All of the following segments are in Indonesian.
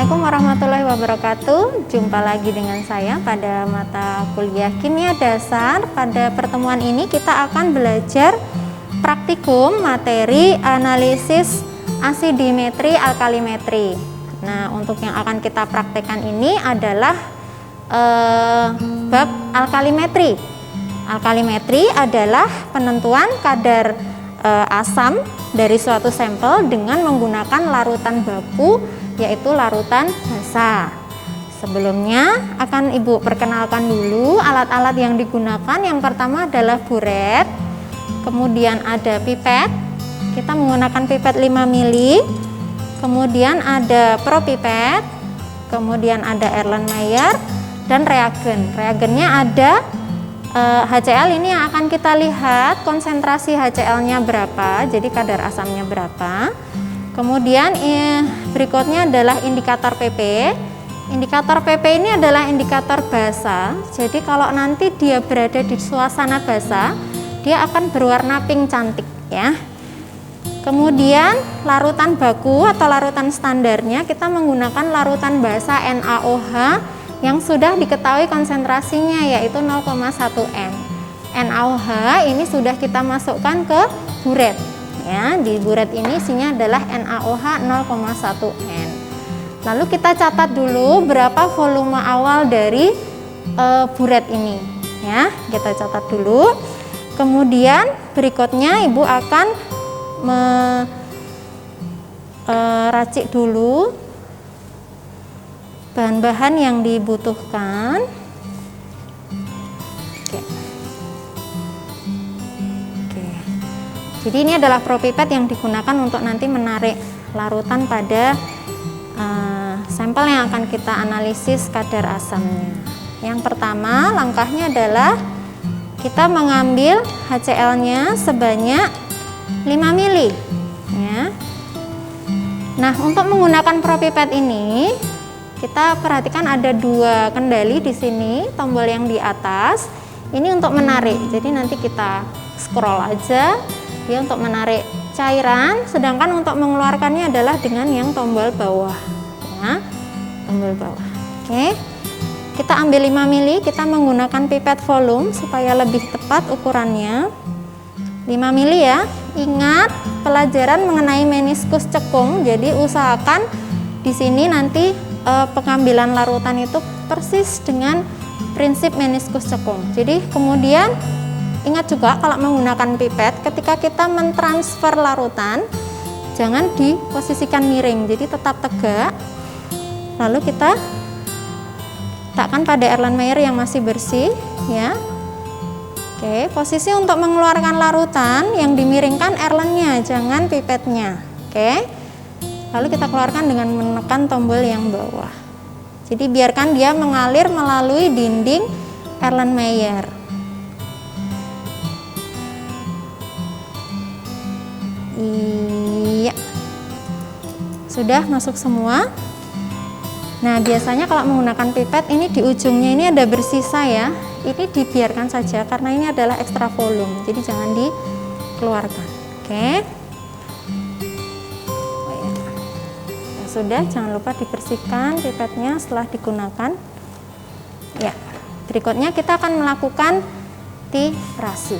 Assalamualaikum warahmatullahi wabarakatuh. Jumpa lagi dengan saya pada mata kuliah Kimia Dasar. Pada pertemuan ini kita akan belajar praktikum materi analisis asidimetri alkalimetri. Nah, untuk yang akan kita praktekkan ini adalah bab alkalimetri. Alkalimetri adalah penentuan kadar asam dari suatu sampel dengan menggunakan larutan baku, yaitu larutan basa. Sebelumnya akan Ibu perkenalkan dulu alat-alat yang digunakan. Yang pertama adalah buret, kemudian ada pipet, kita menggunakan pipet 5 mili, kemudian ada propipet, kemudian ada Erlenmeyer, dan reagen. Reagennya ada HCl, ini yang akan kita lihat konsentrasi HCl-nya berapa, jadi kadar asamnya berapa. Kemudian berikutnya adalah indikator PP. Indikator PP ini adalah indikator basa. Jadi kalau nanti dia berada di suasana basa, dia akan berwarna pink cantik ya. Kemudian larutan baku atau larutan standarnya kita menggunakan larutan basa NaOH yang sudah diketahui konsentrasinya yaitu 0,1 N. NaOH ini sudah kita masukkan ke buret. Ya, di buret ini isinya adalah NaOH 0,1 N. Lalu kita catat dulu berapa volume awal dari buret ini. Ya, kita catat dulu. Kemudian berikutnya Ibu akan meracik dulu bahan-bahan yang dibutuhkan. Jadi ini adalah propipet yang digunakan untuk nanti menarik larutan pada sampel yang akan kita analisis kadar asamnya. Yang pertama langkahnya adalah kita mengambil HCl-nya sebanyak 5 mili. Ya. Nah, untuk menggunakan propipet ini kita perhatikan ada dua kendali di sini, tombol yang di atas ini untuk menarik. Jadi nanti kita scroll aja. Dia untuk menarik cairan, sedangkan untuk mengeluarkannya adalah dengan yang tombol bawah ya, tombol bawah. Oke, kita ambil 5 mili, kita menggunakan pipet volume supaya lebih tepat ukurannya 5 mili ya. Ingat pelajaran mengenai meniskus cekung, jadi usahakan di sini nanti pengambilan larutan itu persis dengan prinsip meniskus cekung. Jadi kemudian ingat juga kalau menggunakan pipet, ketika kita mentransfer larutan, jangan diposisikan miring, jadi tetap tegak. Lalu kita letakkan pada Erlenmeyer yang masih bersih, ya. Oke, posisi untuk mengeluarkan larutan yang dimiringkan Erlennya, jangan pipetnya. Oke, lalu kita keluarkan dengan menekan tombol yang bawah. Jadi biarkan dia mengalir melalui dinding Erlenmeyer. Iya, sudah masuk semua. Nah, biasanya kalau menggunakan pipet ini di ujungnya ini ada bersisa ya. Ini dibiarkan saja karena ini adalah ekstra volume, jadi jangan dikeluarkan. Oke. Ya, sudah, jangan lupa dibersihkan pipetnya setelah digunakan. Ya, berikutnya kita akan melakukan titrasi.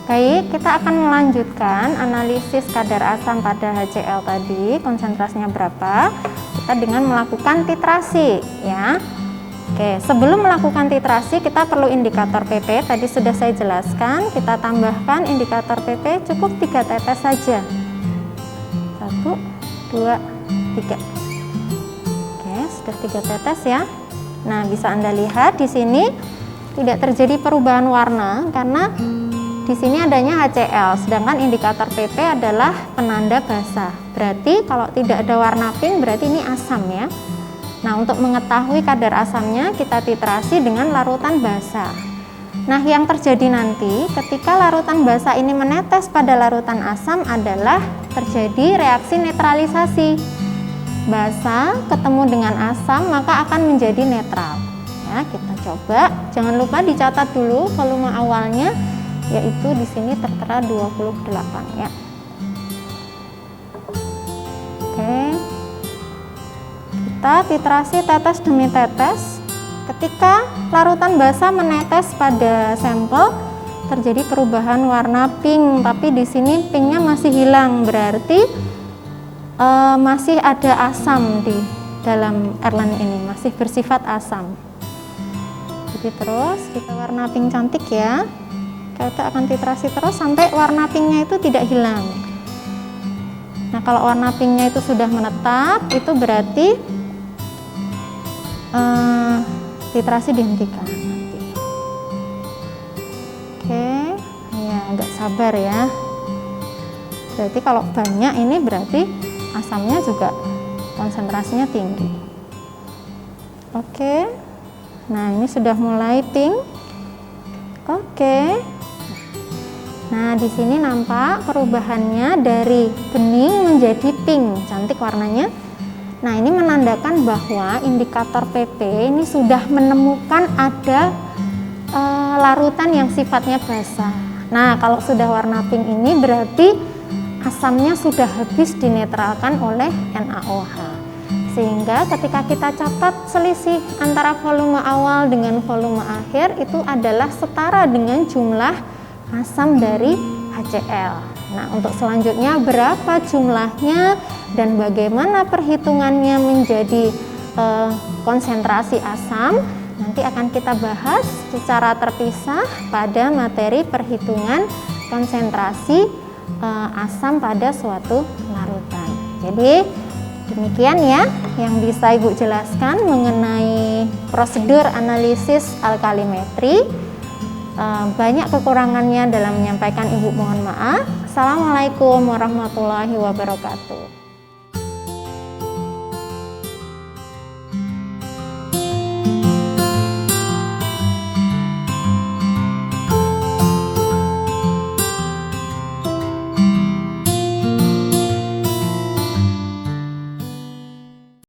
Baik, kita akan melanjutkan analisis kadar asam pada HCl tadi, konsentrasinya berapa, kita dengan melakukan titrasi ya. Oke, sebelum melakukan titrasi kita perlu indikator PP, tadi sudah saya jelaskan, kita tambahkan indikator PP cukup 3 tetes saja. 1, 2, 3. Oke, sudah 3 tetes ya. Nah, bisa Anda lihat di sini tidak terjadi perubahan warna karena di sini adanya HCl, sedangkan indikator PP adalah penanda basa. Berarti kalau tidak ada warna pink berarti ini asam ya. Nah, untuk mengetahui kadar asamnya kita titrasi dengan larutan basa. Nah, yang terjadi nanti ketika larutan basa ini menetes pada larutan asam adalah terjadi reaksi netralisasi. Basa ketemu dengan asam maka akan menjadi netral. Ya, kita coba. Jangan lupa dicatat dulu volume awalnya, yaitu di sini tertera 28 ya. Oke. kita titrasi tetes demi tetes. Ketika larutan basa menetes pada sampel, terjadi perubahan warna pink, tapi di sini pinknya masih hilang, berarti masih ada asam di dalam airline ini, masih bersifat asam. Jadi terus kita warna pink cantik ya, kita akan titrasi terus sampai warna pinknya itu tidak hilang. Nah, kalau warna pinknya itu sudah menetap, itu berarti titrasi dihentikan nanti. Oke, ya agak sabar ya. Berarti kalau banyak ini berarti asamnya juga konsentrasinya tinggi. Oke, nah ini sudah mulai pink. Oke. Nah, di sini nampak perubahannya dari bening menjadi pink, cantik warnanya. Nah, ini menandakan bahwa indikator PP ini sudah menemukan ada larutan yang sifatnya basah. Nah, kalau sudah warna pink ini berarti asamnya sudah habis dinetralkan oleh NaOH. Sehingga ketika kita catat selisih antara volume awal dengan volume akhir itu adalah setara dengan jumlah asam dari HCl. Nah, untuk selanjutnya berapa jumlahnya dan bagaimana perhitungannya menjadi konsentrasi asam nanti akan kita bahas secara terpisah pada materi perhitungan konsentrasi asam pada suatu larutan. Jadi demikian ya yang bisa Ibu jelaskan mengenai prosedur analisis alkalimetri. Banyak kekurangannya dalam menyampaikan, Ibu mohon maaf. Assalamualaikum warahmatullahi wabarakatuh.